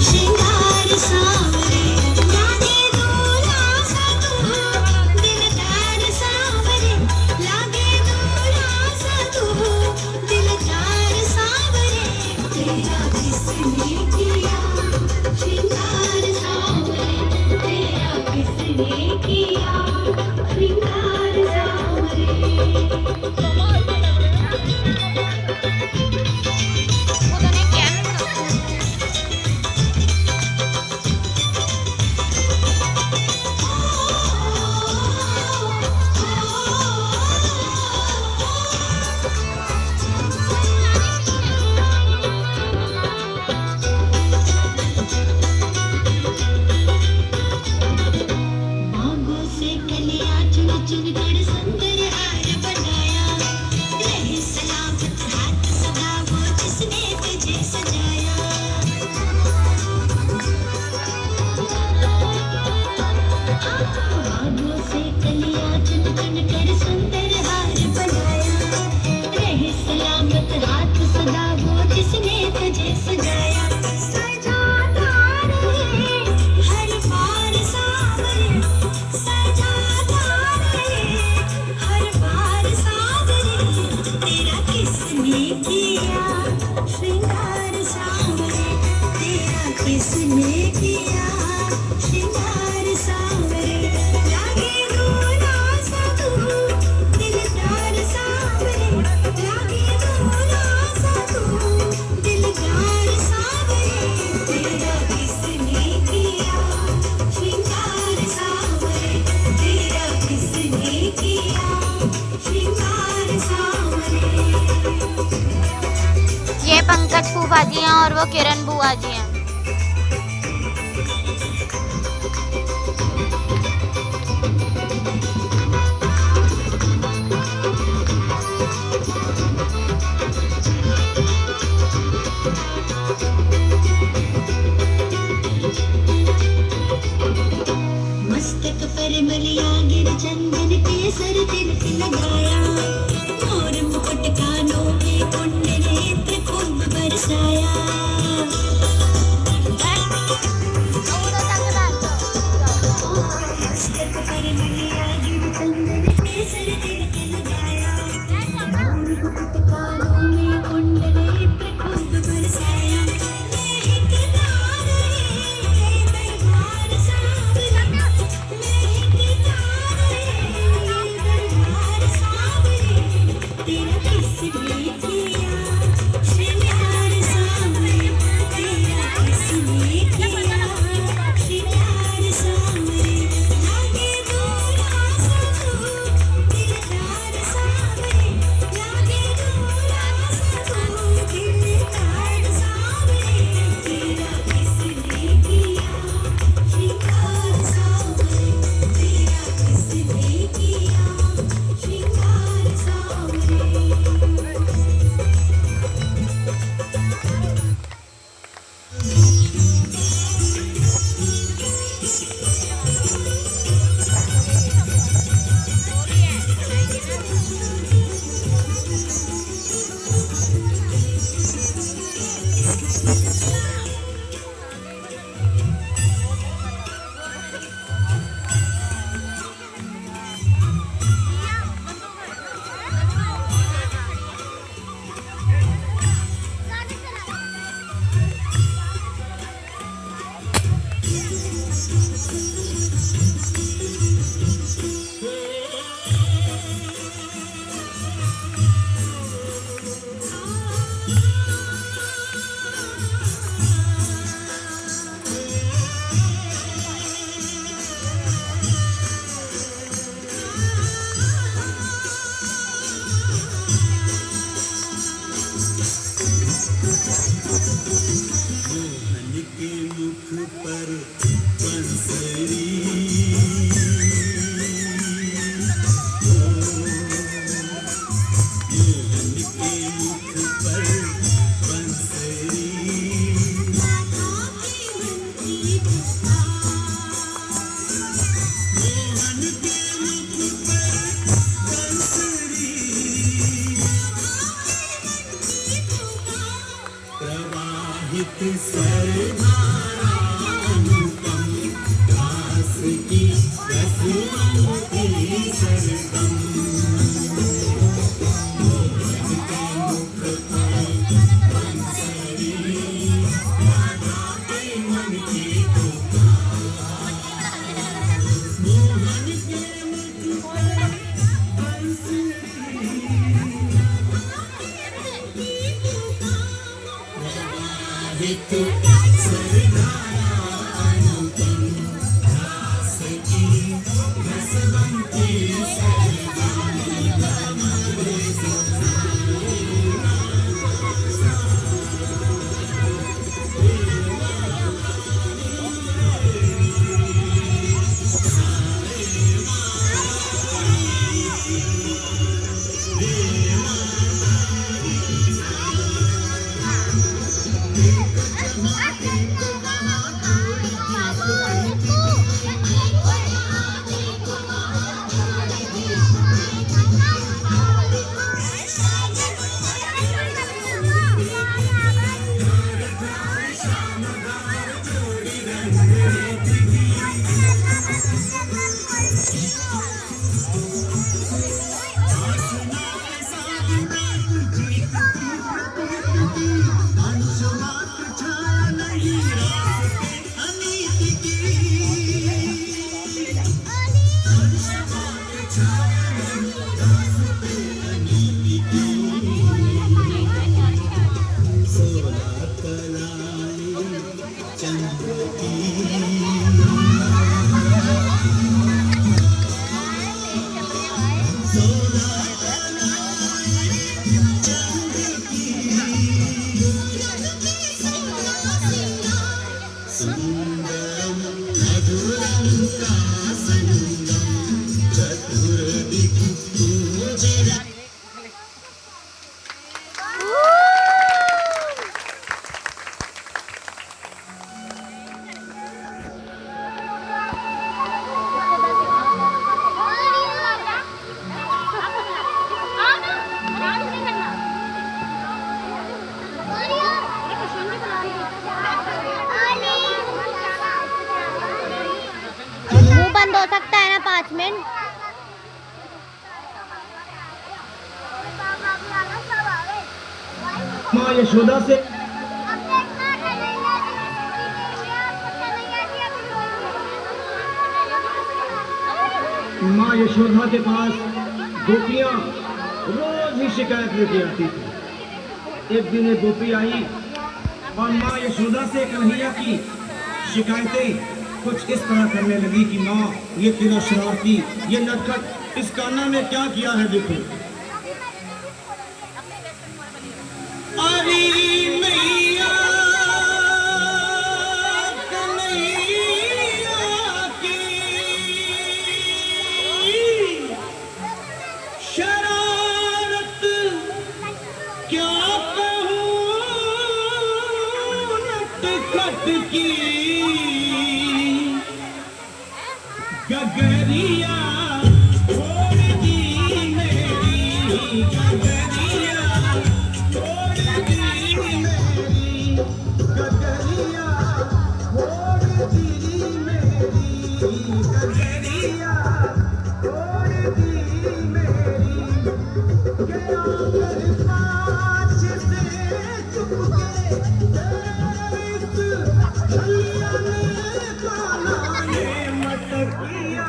श्रृंगार सांवरे लागे दूल्हा सा तू दिलदार सांवरे लागे दूल्हा सा तू दिलदार सांवरे तेरा किसने किया श्रृंगार सांवरे तेरा किसने किया श्रृंगार सांवरे मांगों से कलियां चुन चुन कर सुंदर हार बनाया रहे सलामत हाथ सदा वो जिसने तुझे सजाया मांगों से कलियां चुन चुन कर सुंदर हार बनाया रहे सलामत हाथ सदा वो जिसने तुझे सजाया सजाता रहे हर बार सांवरे सजाता रहे हर बार सांवरे तेरा किसने किया श्रृंगार सांवरे तेरा किसने किया श्रृंगार सांवरे लागे दूल्हा सा तू दिलदार सांवरे लागे दूल्हा सा तू दिलदार सांवरे तेरा किसने किया श्रृंगार सांवरे तेरा किसने किया श्रृंगार सांवरे ये पंकज फूफा जी हैं और वो किरण बुआ जी हैं। मस्तक पर मलिया गिर चंदन केसर तिलक लगाया मोर मुकुट कानों में कुंडल नेत्र खूब बरसाया मस्तक पर मलिया गिर चंदन केसर तिलक लगाया मोर मुकुट कानों में कुंडल नेत्र खूब बरसाया महकता रहे दरबार सांवरे महकता रहे दरबार सांवरे तेरा किसने किया श्रृंगार सांवरे तेरा किसने किया श्रृंगार सांवरे लागे दूल्हा सा तू दिलदार सांवरे लागे दूल्हा सा तू दिलदार सांवरे तेरा किसने किया श्रृंगार सांवरे तेरा किसने किया श्रृंगार सांवरे मुंह बंद हो सकता है ना 5 मिनट। माँ यशोदा से माँ यशोदा के पास गोपियाँ रोज ही शिकायत लेके आती थी। एक दिन एक गोपी आई और माँ यशोदा से कन्हैया की शिकायतें कुछ इस तरह करने लगी कि माँ ये तेरा शरारती, ये नटखट, इस कान्हा ने क्या किया है देखो। अरे मैया कन्हैया की शरारत क्या कहूँ नटखट की, गगरिया छोड़ दी मेरी, गगरिया छोड़ दी मेरी, गगरिया छोड़ दी मेरी, गगरिया छोड़ दी मेरी, गया कर पाँच से चुप के इस छलिया ने कान्हा ने मटकिया,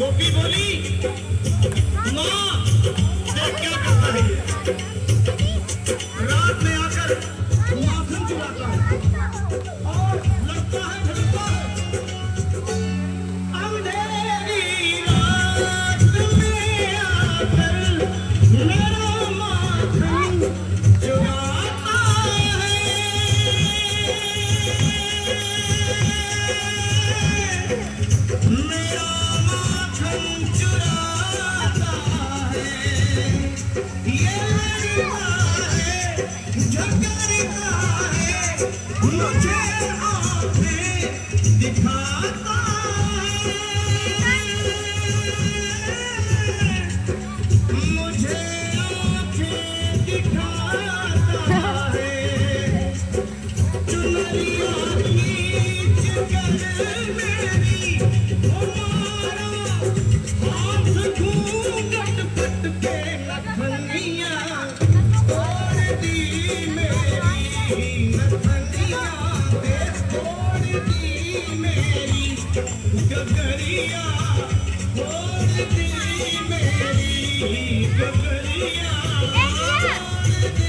गोपी बोली, माँ देख क्या करता है ये? रात में आकर माखन चुराता है और लगता है झगड़ता है। दिखाता मुझे आंखें दिखाता है चुनरिया नीच कर मेरी हमारा हाथ घूंघट पट के नथनिया तोड़ दी मेरी नथनिया दे तोड़ दी मेरी गगरिया तोड़ दी मेरी गगरिया तोड़ दी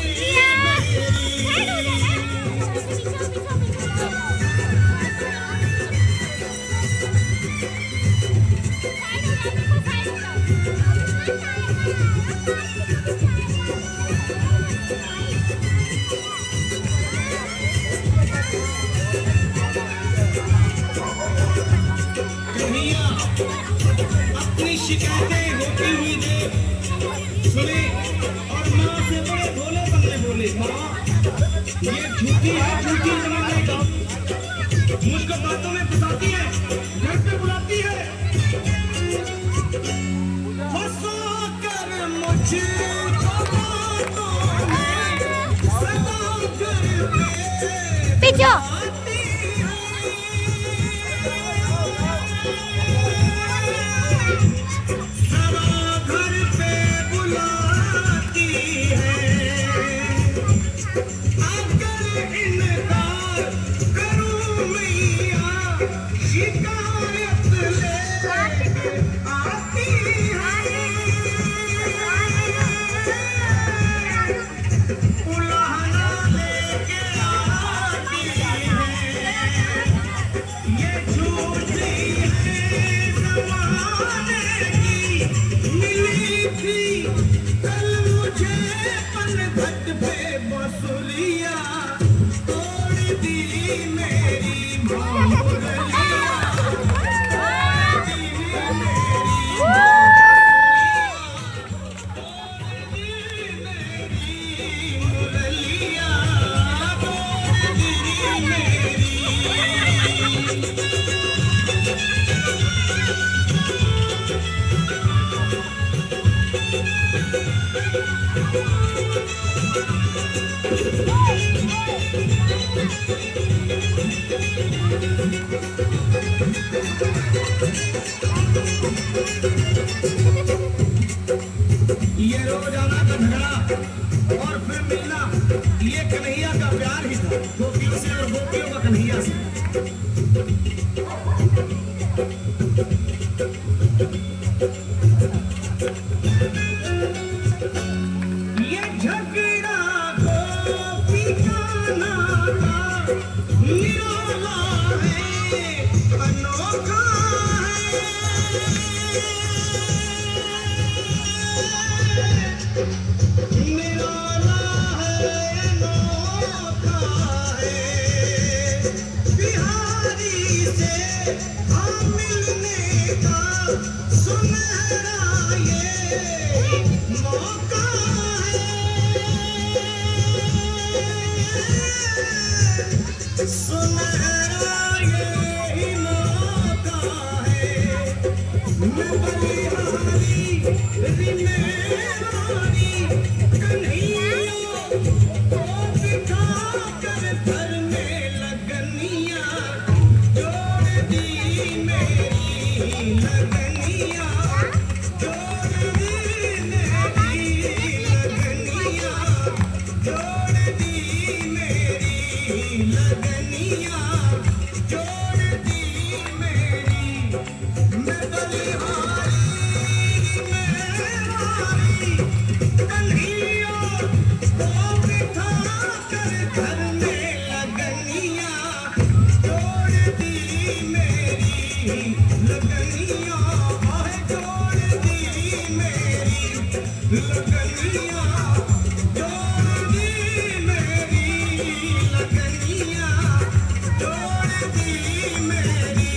कन्हैया अपनी शिकायतें होती हुई देख सुने और माँ से बड़े भोले बनने बोले माँ ये झूठी है झूठी जमाने का मुझको बातों में फंसाती है घर पे बुलाती है फंसा कर मुझको बातों में सदा घर पे पीछे घर पे बुलाती है अगर इनकार करूं मैया शिकायत ले आती है उलाहना लेके आती है ये झूठी है ज़माने की मिली थी कल मुझे पनघट पे बसुलिया तोड़ दी मेरी माँ मुरलिया तोड़ दी मेरी तोड़ दी मेरी मुरलिया तोड़ दी मेरी ये रोजाना का झगड़ा और फिर मिलना ये कन्हैया का प्यार ही था गोपियों से और गोपियों का कन्हैया से ये झगड़ा गोपी का नाता निराला है अनोखा निराला है अनोखा है बिहारी से हाँ मिलने का सुनहरा ये मौका है सुनहरा ये मौका है मैं बलिहारी रिमेहारी कन्हैया को बिठा कर घर में लगनिया जोड़ दी मेरी लगनिया जोड़ दी मेरी लगनिया जोड़ दी मेरी लगनिया जोड़ दी मेरी मैं बलिहारी रिमेहारी कन्हैया को बिठा कर घर में लगनिया जोड़ दी मेरी लगनिया आए जोड़ दी मेरी लगनिया जोड़ दी मेरी लगनिया जोड़ दी मेरी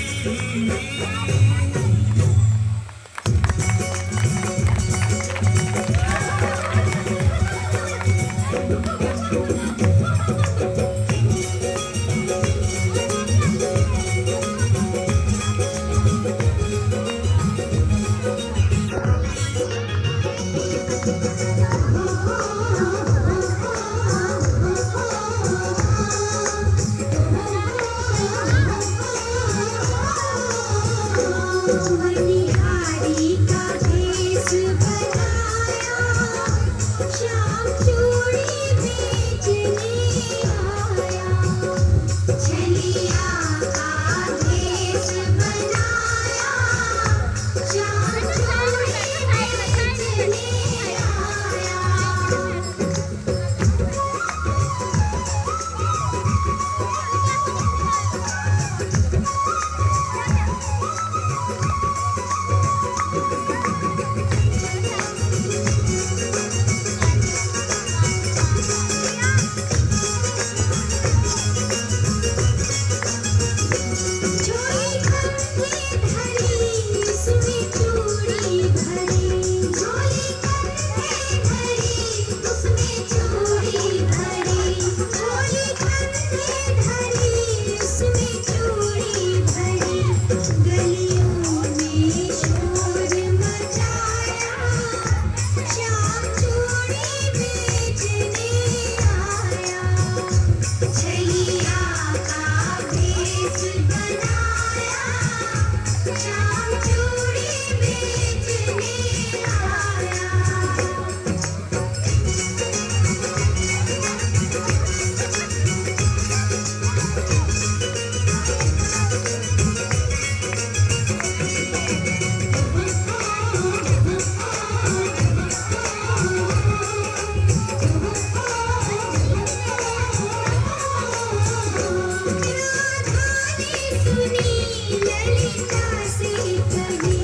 ललिता से कही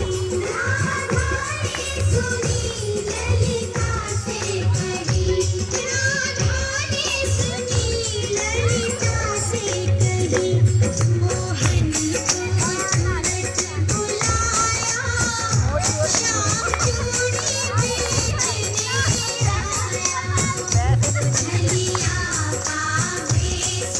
राधा ने सुनी ललिता से कही राधा ने सुनी ललिता से कही मोहन को सूरज बुलाया श्याम चूड़ी बेचने आया छलिया का भेष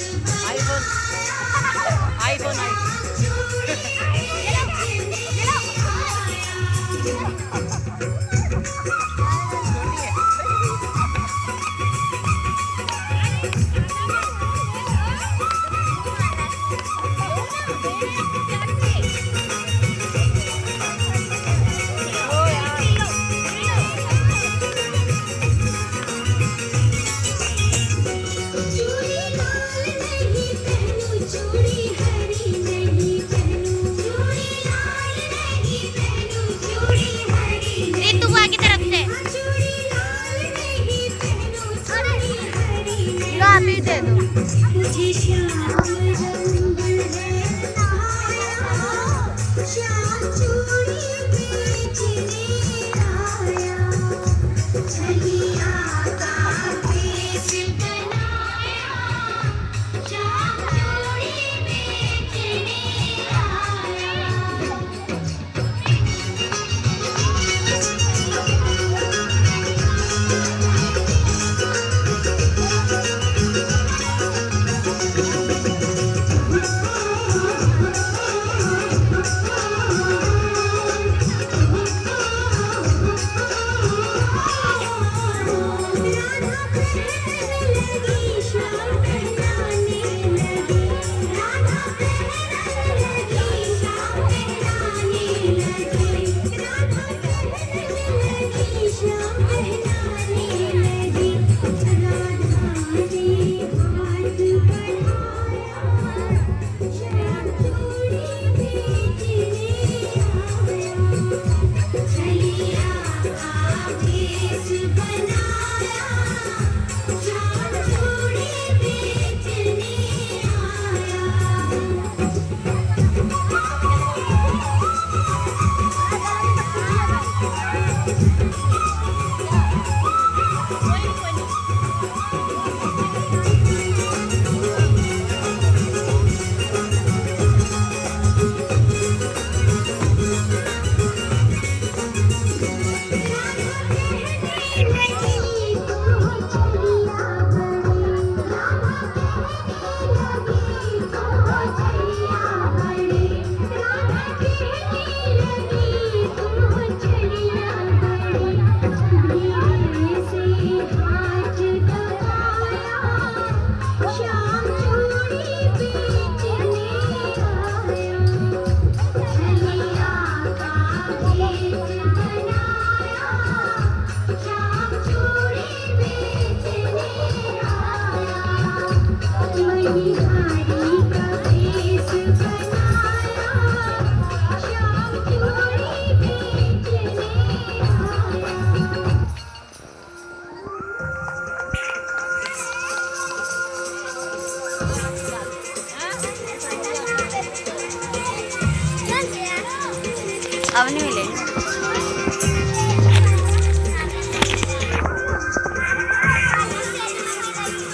चूड़ी लाल नहीं पहनूं चूड़ी हरी नहीं पहनूं चूड़ी लाल नहीं पहनूं चूड़ी हरी रितु बुआ की तरफ से चूड़ी लाल नहीं पहनूं चूड़ी हरी लो आप ही दे दो। मुझे श्याम रंग है लाया श्याम चूड़ी बेचने आया छलिया का भेष बनाया श्याम चूड़ी बेचने आया राधा कहने लगी श्याम कहलाने लगी राधा कहने लगी श्याम कहलाने लगी राधा कहने लगी श्याम कहलाने लगी राधा ने हाथ बढ़ाया श्याम चूड़ी बेचने आया छलिया का भेष बनाया श्याम चूड़ी बेचने श्याम चूड़ी बेचने आया छलिया का भेष बनाया श्याम चूड़ी बेचने आया मणिहारी का भेष बनाया श्याम चूड़ी बेचने आया अब नहीं मिले।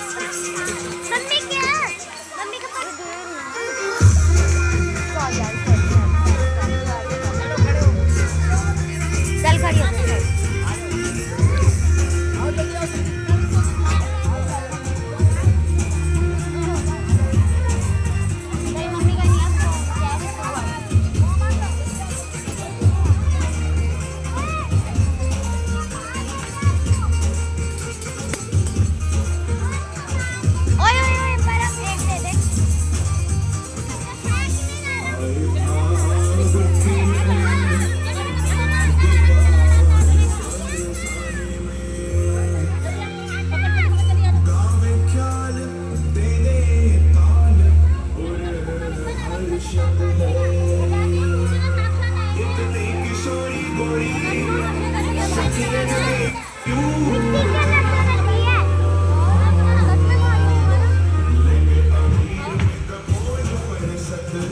मम्मी क्या मम्मी का चल खड़ी हो मम्मी का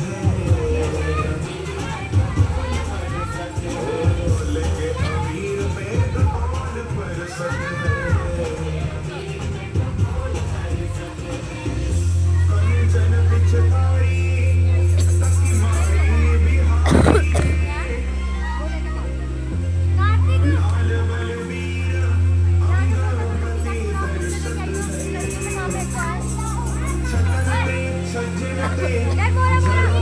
है